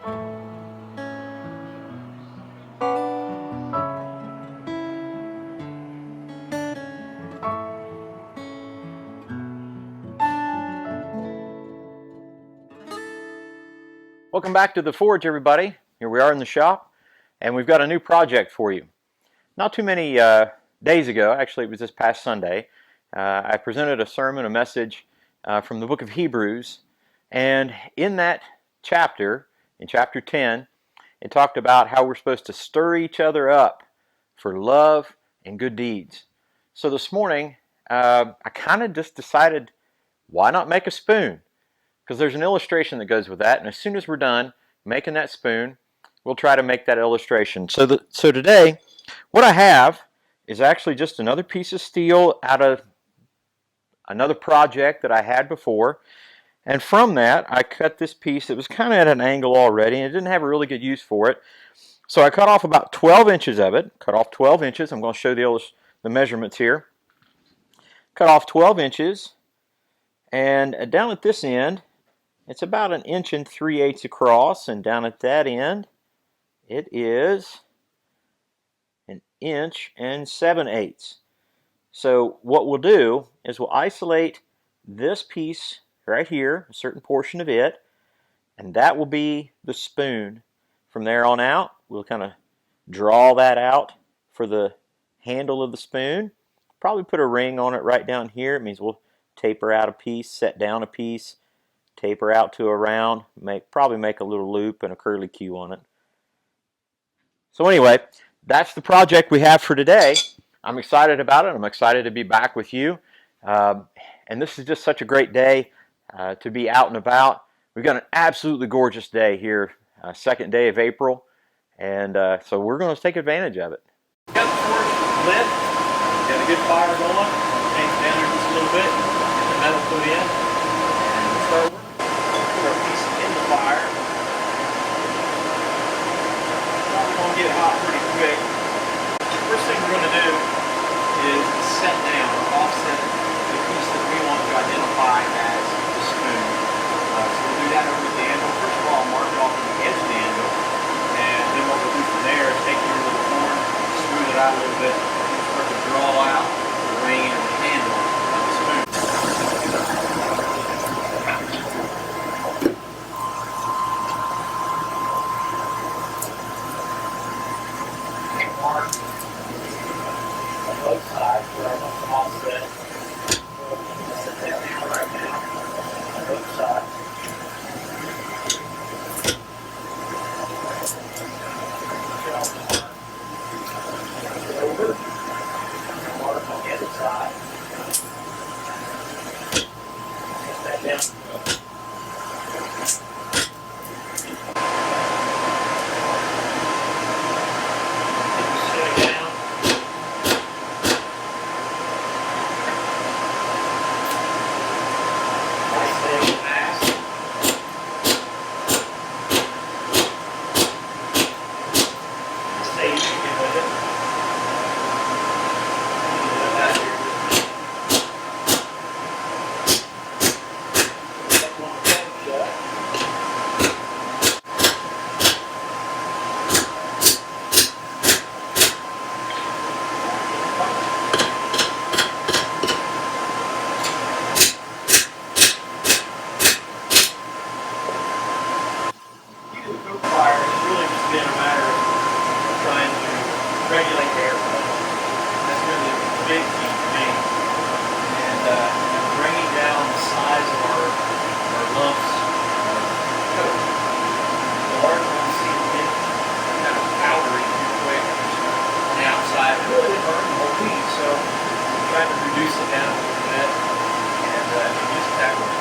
Welcome back to the Forge, everybody. Here we are in the shop, and we've got a new project for you. Not too many days ago, actually it was this past Sunday, I presented a sermon, a message from the book of Hebrews, and in that chapter, in chapter 10, it talked about how we're supposed to stir each other up for love and good deeds. So this morning, I kind of just decided, why not make a spoon? Because there's an illustration that goes with that, and as soon as we're done making that spoon, we'll try to make that illustration. So today, what I have is actually just another piece of steel out of another project that I had before, and from that I cut this piece that was kind of at an angle already, and it didn't have a really good use for it. So I cut off about 12 inches of it. Cut off 12 inches. I'm going to show the measurements here. Cut off 12 inches, and down at this end, it's about 1 3/8 inches across, and down at that end, it is 1 7/8 inches. So what we'll do is we'll isolate this piece right here, a certain portion of it, and that will be the spoon. From there on out, we'll kind of draw that out for the handle of the spoon. Probably put a ring on it right down here. It means we'll taper out a piece, set down a piece, taper out to a round, probably make a little loop and a curly Q on it. So anyway, that's the project we have for today. I'm excited about it. I'm excited to be back with you. And this is just such a great day to be out and about. We've got an absolutely gorgeous day here, second day of April, and so we're going to take advantage of it. Got the forge lit, got a good fire going, hang down there just a little bit, get the metal put in, and start working. Put our piece in the fire. Probably going to get hot pretty quick. First thing we're going to do is set down or offset the piece that we want to identify as the spoon. So we'll do that over the anvil. First of all, mark it off on the edge of the anvil, and then what we'll do from there is take your little horn, smooth it out a little bit, and start to draw out the ring and the handle of the spoon. Mark on both sides where I want them all set. Set that down right now on both sides. Over. Mark on the other side. Set that down. Regulate the airflow. That's really a big key for me. And bringing down the size of our lumps of coat. The large ones seem to get kind of powdery too quick on the outside. It really didn't burn the whole piece, so I'm trying to reduce it down a little bit and use it that way.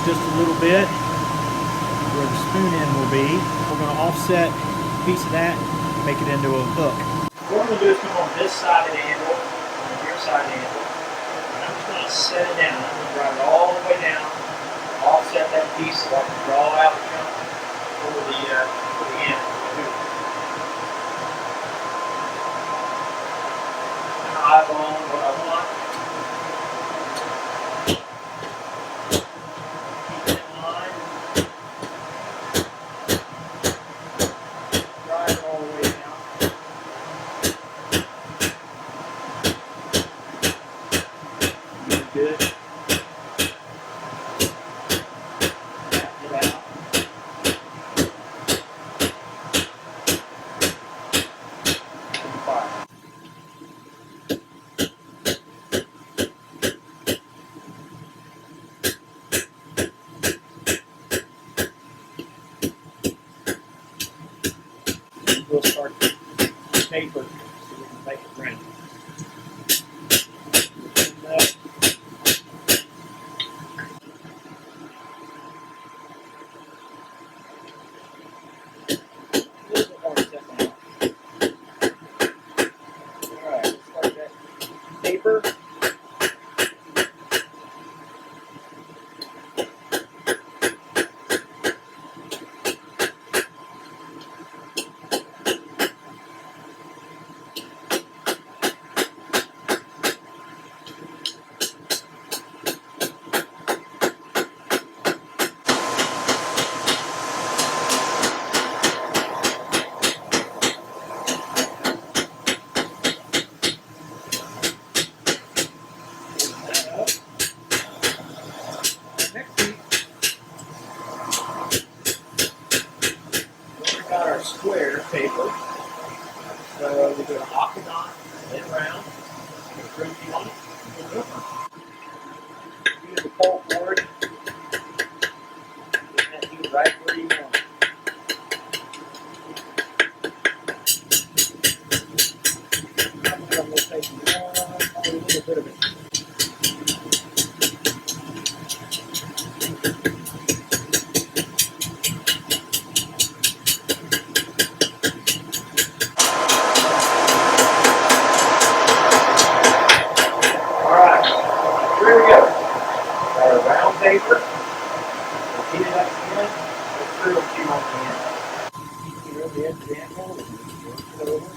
just a little bit where the spoon end will be. We're going to offset a piece of that and make it into a hook. What I'm going to do is come on this side of the handle, on your side of the handle, and I'm just going to set it down. I'm going to drive it all the way down, offset that piece so I can draw out the jump over the end. Eyeball what I want. Keep it in line. Drive it all the way down. Good. Back it out. And fire. We'll start the paper so we can make it round. A little bit more step out. Alright, let's start that paper. Next piece, we got our square paper. So we do an octagon, then round, and a groupie on it. Use the pole board, get that heat right where you want it. I'm going to take a little bit of it. Here we go. Got our round paper. We'll heat it up again. Let's throw a few on the end. Here the edge of the angle. Work it over.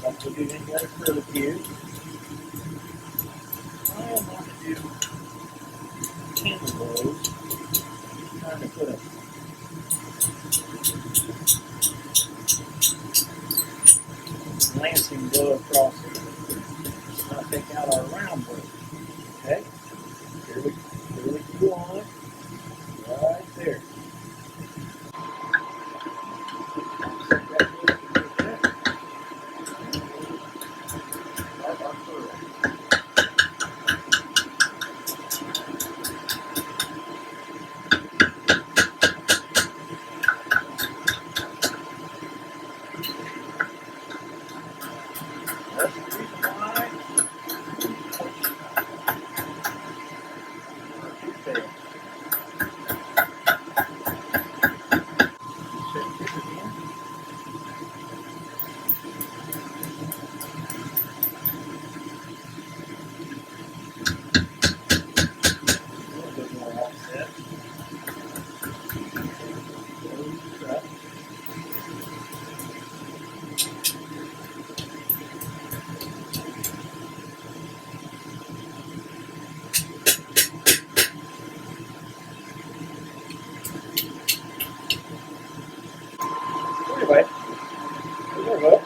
Like we do any other curlicue. I want to do 10 of those. I'm trying to put a lancing blow across it. Just going to take out our round blade. Okay? Here we go on it. Right there. That's the reason why Anyway, we'll go.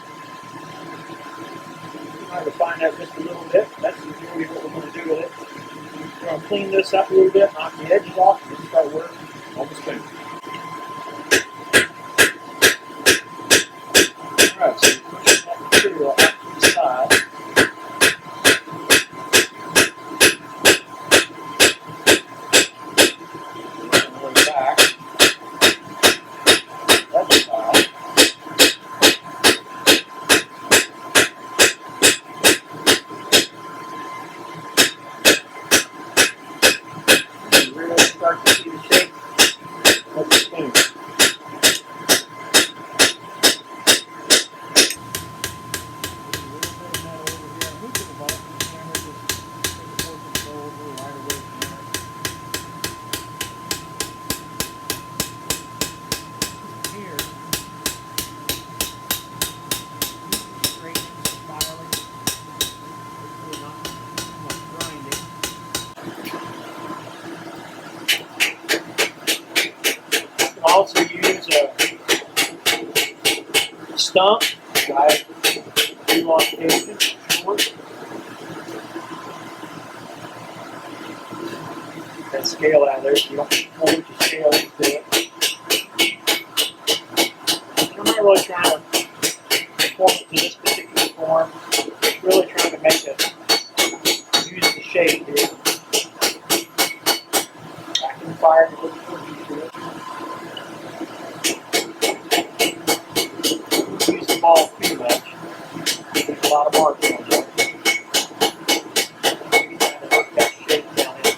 Trying to refine that just a little bit. That's usually what we're going to do with it. We're going to clean this up a little bit, knock the edges off, and start working on the spoon. Alright, so we're pushing that material out to the side. stump, right? Elongation, short. That scale out there, so you don't hold your scale into it. I'm not really trying to form it to this particular form. Really trying to make it use the shape here. Back in the fire and look for it. Don't use the ball too much. There's a lot of marks on there. Trying to work that shape down into it.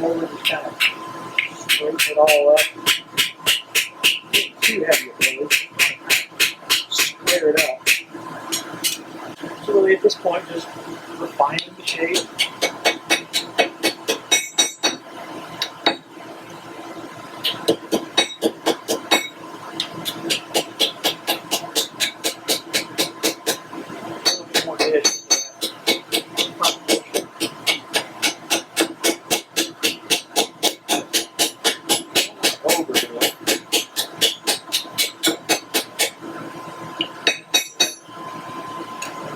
Over just kind of straighten it all up. Not too heavy at those. Square it up. So really at this point, just refining the shape. A little more dish into that front portion. Overdo it.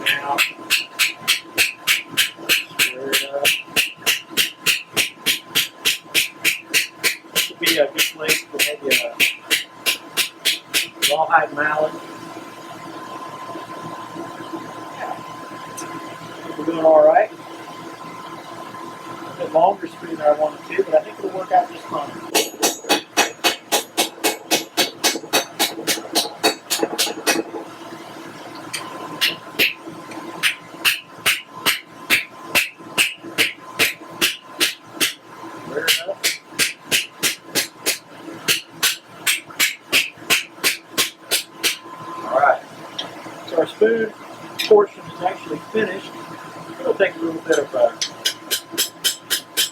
Now, square it up. This would be a good place for maybe a rawhide mallet. We're doing all right. A bit longer spoon than I wanted to, but I think it'll work out just fine. Square it up. All right. So our spoon portion is actually finished. It'll take a little bit of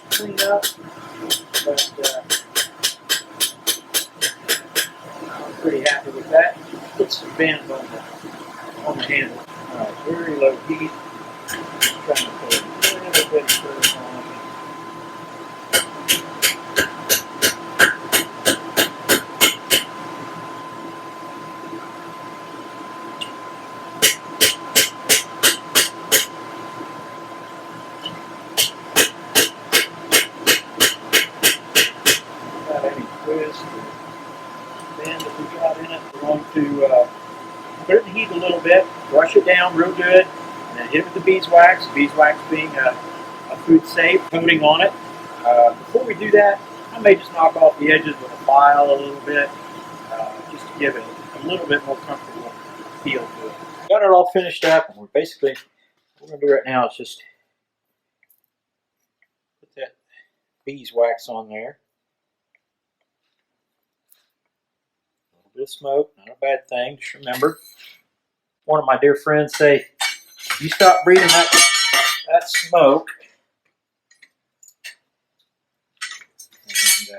clean up, but I'm pretty happy with that. Put some bend on the handle. All right, very low heat. Trying to put a little bit of curve on it. Without any twist or bend that we got in it, we're going to put it in the heat a little bit, brush it down real good, and then hit it with the beeswax. Beeswax being a food safe coating on it. Before we do that, I may just knock off the edges with a file a little bit, just to give it a little bit more comfortable feel to it. Got it all finished up, and what we're going to do right now is just put that beeswax on there. A little bit of smoke, not a bad thing. Just remember, one of my dear friends say, you stop breathing that smoke, and just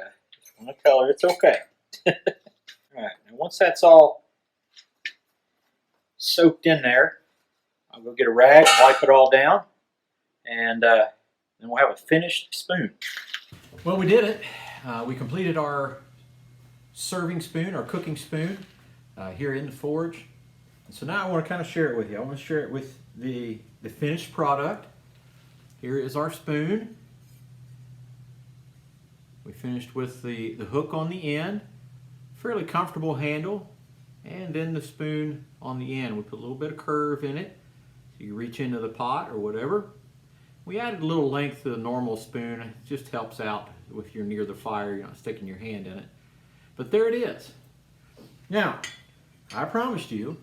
want to color, it's okay. Alright, and once that's all soaked in there, I'll go get a rag and wipe it all down, and then we'll have a finished spoon. Well, we did it. We completed our serving spoon, our cooking spoon, here in the forge. And so now I want to kind of share it with you. I want to share it with the finished product. Here is our spoon. We finished with the hook on the end, fairly comfortable handle, and then the spoon on the end. We put a little bit of curve in it, so you reach into the pot or whatever. We added a little length to the normal spoon. It just helps out if you're near the fire, you're not sticking your hand in it. But there it is. Now, I promised you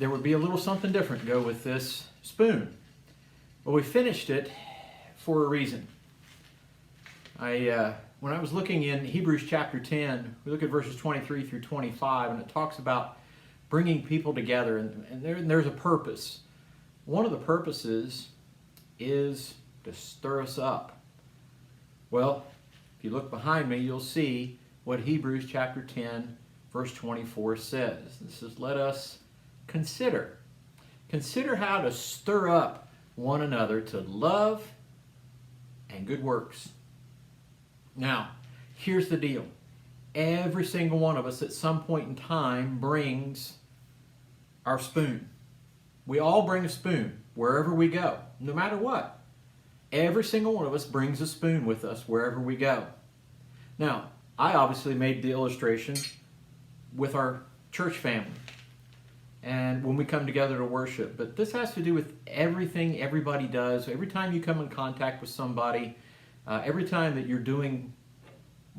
there would be a little something different to go with this spoon. Well, we finished it for a reason. When I was looking in Hebrews chapter 10, we look at verses 23 through 25, and it talks about bringing people together, and there's a purpose. One of the purposes is to stir us up. Well, if you look behind me, you'll see what Hebrews chapter 10, verse 24 says. It says, let us consider how to stir up one another to love and good works. Now, here's the deal. Every single one of us at some point in time brings our spoon. We all bring a spoon wherever we go, no matter what. Every single one of us brings a spoon with us wherever we go. Now, I obviously made the illustration with our church family and when we come together to worship, but this has to do with everything everybody does. Every time you come in contact with somebody, every time that you're doing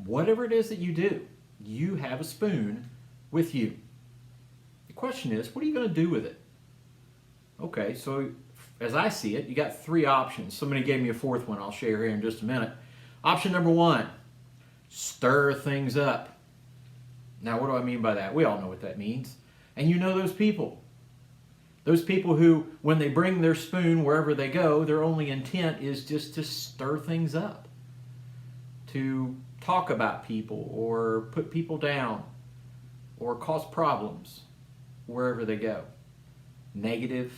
whatever it is that you do, you have a spoon with you. The question is, what are you going to do with it? Okay, so as I see it, you got three options. Somebody gave me a fourth one I'll share here in just a minute. Option number one, stir things up. Now, what do I mean by that? We all know what that means. And you know those people. Those people who, when they bring their spoon wherever they go, their only intent is just to stir things up. To talk about people or put people down or cause problems wherever they go. Negative,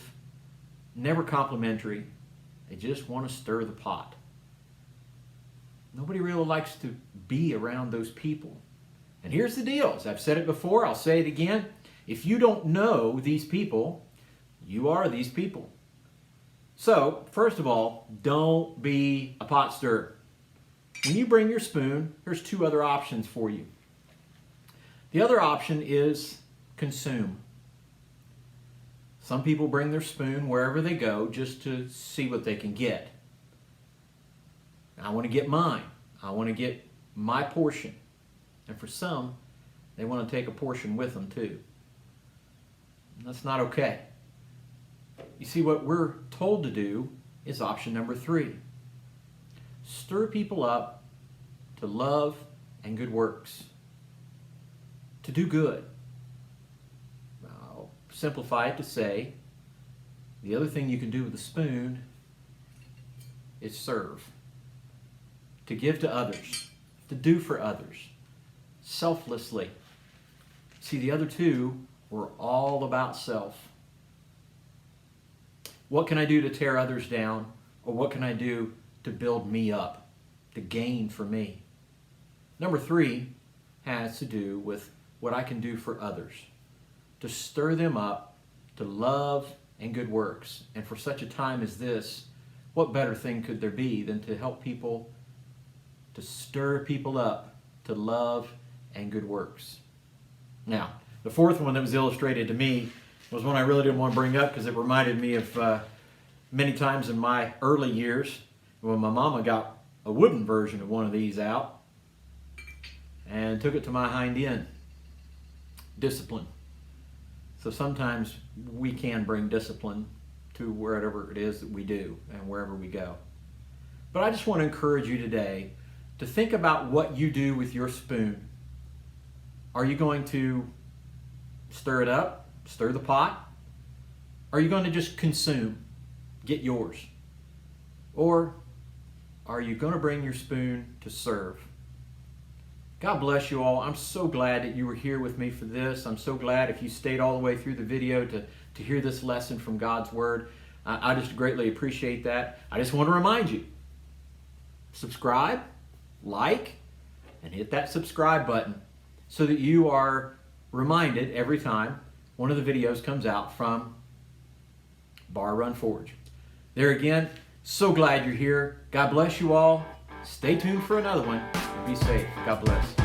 never complimentary. They just want to stir the pot. Nobody really likes to be around those people. And here's the deal. As I've said it before, I'll say it again. If you don't know these people, you are these people. So, first of all, don't be a pot stirrer. When you bring your spoon, there's two other options for you. The other option is consume. Some people bring their spoon wherever they go just to see what they can get. I want to get mine. I want to get my portion. And for some, they want to take a portion with them too. And that's not okay. You see, what we're told to do is option number 3. Stir people up to love and good works. To do good. I'll simplify it to say, the other thing you can do with a spoon is serve. To give to others. To do for others. Selflessly. See, the other two were all about self. What can I do to tear others down? Or what can I do to build me up? To gain for me? Number 3 has to do with what I can do for others. To stir them up to love and good works. And for such a time as this, what better thing could there be than to help people, to stir people up to love and good works. Now, the fourth one that was illustrated to me was one I really didn't want to bring up because it reminded me of many times in my early years when my mama got a wooden version of one of these out and took it to my hind end. Discipline. So sometimes we can bring discipline to wherever it is that we do and wherever we go. But I just want to encourage you today to think about what you do with your spoon. Are you going to stir it up, stir the pot? Are you going to just consume, get yours? Or are you going to bring your spoon to serve? God bless you all. I'm so glad that you were here with me for this. I'm so glad if you stayed all the way through the video to hear this lesson from God's Word. I just greatly appreciate that. I just want to remind you, subscribe, like, and hit that subscribe button so that you are reminded every time one of the videos comes out from Barr Run Forge. There again, so glad you're here. God bless you all. Stay tuned for another one. Be safe. God bless.